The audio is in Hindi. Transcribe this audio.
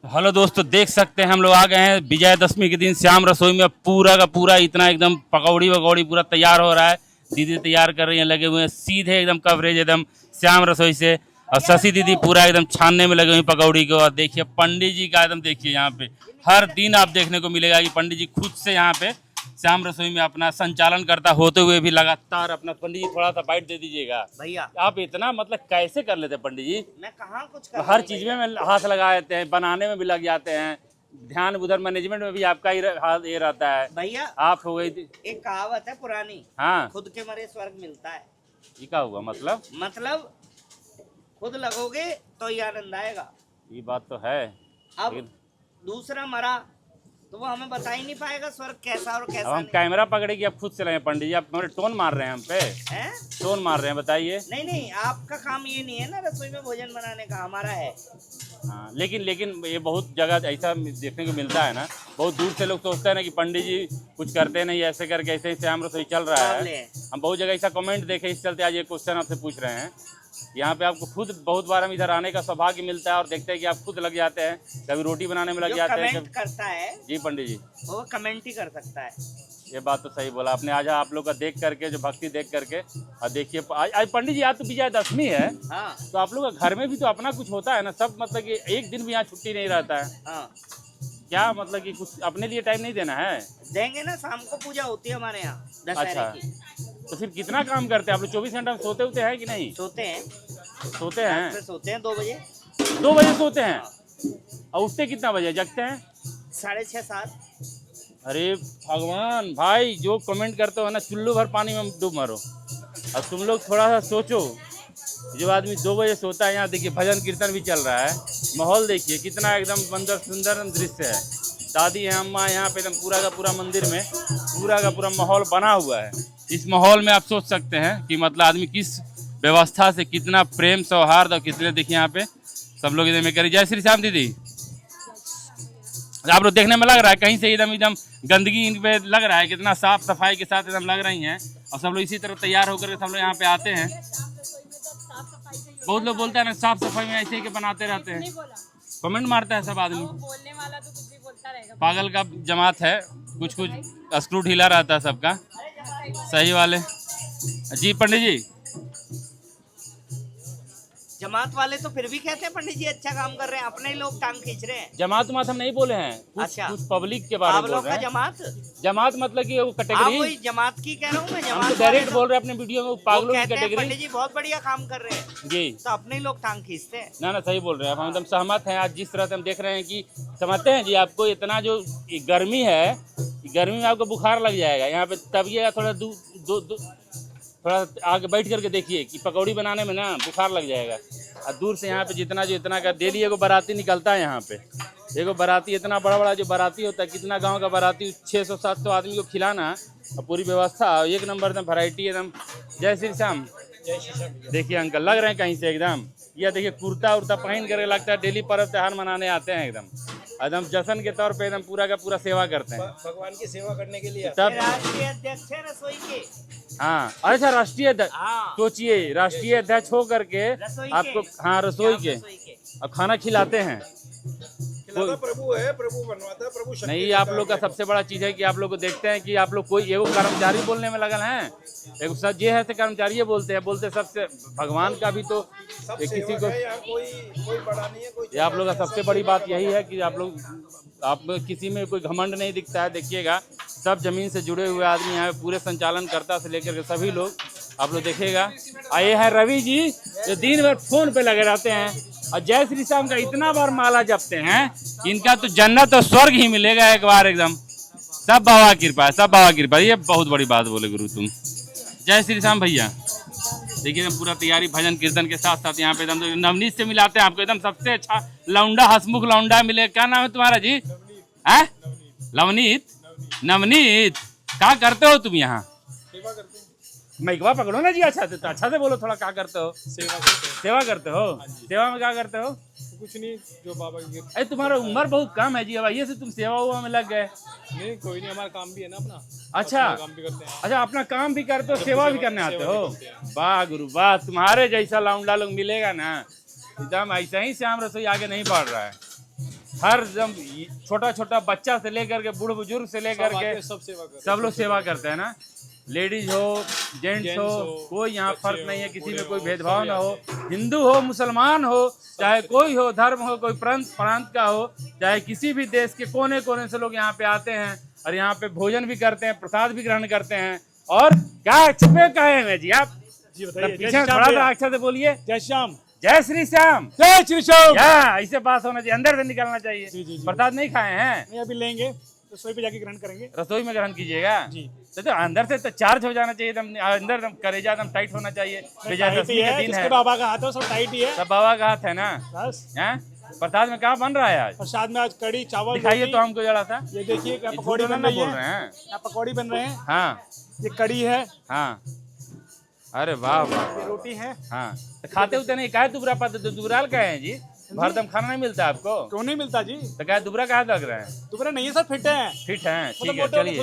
हेलो दोस्तों, देख सकते हैं हम लोग आ गए हैं विजयदशमी के दिन श्याम रसोई में। पूरा का पूरा इतना एकदम पकौड़ी वकौड़ी पूरा तैयार हो रहा है। दीदी तैयार कर रही हैं, लगे हुए हैं सीधे एकदम कवरेज एकदम श्याम रसोई से। और शशि दीदी पूरा एकदम छानने में लगे हुए हैं पकौड़ी को। और देखिए पंडित जी का एकदम देखिए यहाँ पे हर दिन आप देखने को मिलेगा कि पंडित जी खुद से यहाँ पे श्याम रसोई में अपना संचालन करता होते हुए भी लगातार अपना। पंडित जी थोड़ा सा बाइट दे दीजिएगा भैया। आप इतना मतलब कैसे कर लेते हैं पंडित जी? मैं कहाँ कुछ कर हर चीज में हाथ लगा देते हैं, बनाने में भी लग जाते हैं, ध्यान उधर मैनेजमेंट में भी आपका ही हाथ ये रहता है। भैया आप हो गई थी। एक कहावत है पुरानी, हाँ, खुद के मरे स्वर्ग मिलता है। ये क्या हुआ मतलब खुद लगोगे तो ही आनंद आएगा। ये बात तो है। अब लेकिन दूसरा मरा तो वो हमें बता ही नहीं पाएगा स्वर्ग कैसा और अब कैसा हम नहीं कैमरा पकड़े कि आप खुद से लगे पंडित जी, आप हमारे टोन मार रहे हैं हम पे। है। टोन मार रहे हैं, बताइए। नहीं, आपका काम ये नहीं है ना रसोई में भोजन बनाने का, हमारा है। हाँ, लेकिन ये बहुत जगह ऐसा देखने को मिलता है ना, बहुत दूर से लोग सोचते हैं ना कि पंडित जी कुछ करते नहीं, ऐसे करके ऐसे ही श्याम रसोई चल रहा है। हम बहुत जगह ऐसा कमेंट देखे, इस चलते आज ये क्वेश्चन आपसे पूछ रहे हैं। यहाँ पे आपको खुद बहुत बार हम इधर आने का सौभाग्य मिलता है और देखते हैं कि आप खुद लग जाते हैं, कभी रोटी बनाने में लग जाते हैं। कमेंट करता है जी पंडित जी, वो कमेंट ही कर सकता है। ये बात तो सही बोला आपने। आज आप लोग का देख करके, जो भक्ति देख करके, और देखिए आज पंडित जी आज तो विजयदशमी है। हाँ तो आप लोग का घर में भी तो अपना कुछ होता है ना सब, मतलब कि एक दिन भी यहाँ छुट्टी नहीं रहता है। हाँ, क्या मतलब कि कुछ अपने लिए टाइम नहीं देना है? देंगे ना, शाम को पूजा होती है हमारे यहाँ दशहरे अच्छा, की। तो फिर कितना काम करते हैं आप लोग? 24 घंटा सोते होते हैं कि नहीं? सोते हैं, सोते हैं। फिर सोते हैं 2 बजे। 2 बजे सोते हैं और उठते कितना बजे, जगते हैं? 6:30 7। अरे भगवान भाई, जो कमेंट करते हो ना चुल्लू भर पानी में डूब मरो। अब तुम लोग थोड़ा सा सोचो, जो आदमी 2 बजे सोता है, यहाँ देखिए भजन कीर्तन भी चल रहा है, माहौल देखिए कितना एकदम सुंदर दृश्य है। दादी है, अम्मा यहाँ पे एकदम पूरा का पूरा मंदिर में पूरा का पूरा माहौल बना हुआ है। इस माहौल में आप सोच सकते हैं कि मतलब आदमी किस व्यवस्था से कितना प्रेम सौहार्द और कितने, देखिए यहाँ पे सब लोग इधर में करी। जय श्री श्याम दीदी, आप लोग देखने में लग रहा है कहीं से एकदम गंदगी इन पे लग रहा है, कितना साफ सफाई के साथ एकदम लग रही हैं। और सब लोग इसी तरह तैयार होकर सब लोग यहाँ पे आते हैं। बहुत लोग बोलते हैं ना साफ सफाई में ऐसे ही के बनाते रहते हैं, कमेंट मारता है सब आदमी। बोलने वाला तो कुछ भी बोलता रहेगा। पागल का जमात है, कुछ स्क्रू ढीला रहता है सबका। सही वाले जी पंडित जी, जमात वाले तो फिर भी कहते हैं पंडित जी अच्छा काम कर रहे हैं, अपने ही लोग टांग खींच रहे हैं। जमात हम नहीं बोले हैं, अच्छा, कुछ पब्लिक के बारे आप में बोल लोग रहे का हैं। जमात जमात मतलब कि वो आप कैटेगरी, वही जमात की कह रहा हूँ मैं। हम जमात तो डायरेक्ट बोल रहे हैं अपने वीडियो में, वो पागलों की कहते हैं कैटेगरी। पंडित जी बहुत बढ़िया काम कर रहे हैं, जी, तो अपने ही लोग टांग खींचते हैं। ना सही बोल रहे हैं, हम एकदम सहमत हैं। आज जिस तरह से हम देख रहे हैं कि समझते हैं जी, आपको इतना जो गर्मी है, गर्मी में आपको बुखार लग जाएगा। यहाँ पे तबिए थोड़ा थोड़ा आगे बैठ करके देखिए कि पकौड़ी बनाने में ना बुखार लग जाएगा। और दूर से यहाँ पे जितना का डेली एगो बाराती निकलता है यहाँ पे, एगो बाराती इतना बड़ा जो बाराती होता है, कितना गांव का बाराती 600-700 आदमी को खिलाना और पूरी व्यवस्था एक नंबर एकदम वैरायटी एकदम। जय श्री श्याम। देखिए अंकल लग रहे हैं कहीं से एकदम, यह देखिए कुर्ता उर्ता पहन करके लगता है डेली पर्व त्योहार मनाने आते हैं एकदम जश्न के तौर पे एकदम पूरा का पूरा सेवा करते हैं, भगवान की सेवा करने के लिए। ये राष्ट्रीय अध्यक्ष है रसोई के। हाँ अच्छा, राष्ट्रीय अध्यक्ष, हाँ, सोचिए राष्ट्रीय अध्यक्ष हो करके रसोई आपको, के। हाँ रसोई के, और खाना खिलाते हैं। खिलाता प्रभु है, प्रभु बनवाता है, प्रभु शक्ति नहीं, देता आप लोग का है। सबसे बड़ा चीज है कि आप लोग को देखते हैं कि आप लोग कोई एगो कर्मचारी बोलने में लगल हैं, एगो सब ये है से कर्मचारी बोलते हैं सबसे। भगवान का भी तो सब किसी सेवक को, है यहाँ, कोई बड़ा नहीं है, कोई ये आप लोग का सबसे बड़ी बात यही है कि आप किसी में कोई घमंड नहीं दिखता है। देखिएगा सब जमीन से जुड़े हुए आदमी यहाँ पूरे संचालनकर्ता से लेकर के सभी लोग आप लोग देखिएगा। आए हैं रवि जी जो दिन भर फोन पे लगे रहते हैं और जय श्री श्याम का इतना बार माला जपते हैं, इनका तो जन्नत और स्वर्ग ही मिलेगा एक बार एकदम। सब बाबा कृपा है, सब बाबा कृपा। ये बहुत बड़ी बात बोले गुरु तुम। जय श्री श्याम भैया। देखिए एकदम पूरा तैयारी भजन कीर्तन के साथ साथ यहाँ पे एकदम नवनीत से मिलाते हैं आपको, एकदम सबसे अच्छा लौंडा हसमुख लौंडा मिले। क्या नाम है तुम्हारा जी? है नवनीत। नवनीत क्या करते हो तुम यहाँ? सेवा करते हैं। मैकवा पकड़ो ना जी, अच्छा से बोलो थोड़ा। क्या करते हो? सेवा करते हैं। सेवा करते हो? सेवा में क्या करते हो? कुछ नहीं, जो बाबा की। अरे तुम्हारा उम्र बहुत कम है जी, अब ये से तुम सेवा हुआ में लग गए। नहीं कोई नहीं, हमारा काम भी है ना अपना। अच्छा, काम भी करते हैं। अच्छा अपना काम भी करते हो, सेवा भी करने आते हो? वाह गुरु वाह, तुम्हारे जैसा लौंडा लोग मिलेगा ना एकदम। ऐसा ही श्याम रसोई आगे नहीं बढ़ रहा है। हर दम छोटा छोटा बच्चा से लेकर के बूढ़े बुजुर्ग से लेकर के सब सेवा कर सब लोग सेवा करते हैं ना। लेडीज हो जेंट्स हो कोई यहाँ फर्क नहीं है, किसी में कोई भेदभाव ना हो, हिंदू हो मुसलमान हो चाहे कोई हो, धर्म हो कोई प्रांत का हो, चाहे किसी भी देश के कोने कोने से लोग यहाँ पे आते हैं और यहाँ पे भोजन भी करते हैं, प्रसाद भी ग्रहण करते हैं। और क्या छुपे कहे हैं जी आप जी बताइए। पीछे थोड़ा सा अक्षर से बोलिए। जय श्याम। जय श्री श्याम। जय श्री श्याम। या ऐसे बात होना चाहिए, अंदर से निकलना चाहिए। जी। प्रसाद नहीं खाए हैं? नहीं अभी लेंगे, रसोई पे जाके ग्रहण करेंगे। रसोई में ग्रहण कीजिएगा जी। तो अंदर से तो चार्ज हो जाना चाहिए, एकदम अंदर एकदम करेजा एकदम टाइट होना चाहिए। विजयदशमी का दिन जिसके है, बाबा का हाथ है वो सब टाइट ही है। सब बाबा का हाथ है ना। बस हैं? प्रसाद में क्या बन रहा है आज? प्रसाद में आज कड़ी चावल दिखाइए रोटी। तो हमको जरा सा। ये देखिए क्या ये पकौड़ी झूठ तो बन ना रही बोल है। रहे हैं? क्या पकौड़ी बन रहे हैं। हाँ ये कड़ी है। हाँ। अरे वाह वाह। ये रोटी है। हाँ तो खाते उते नहीं, काहे दुबरा पाते? तो दुबराल का है जी, भरदम खाना नहीं मिलता आपको क्यों नहीं मिलता जी? तो क्या दुबरा कहा लग रहे हैं? दुबरा नहीं है सर, फिट है। फिट है, ठीक है मोटे- चलिए।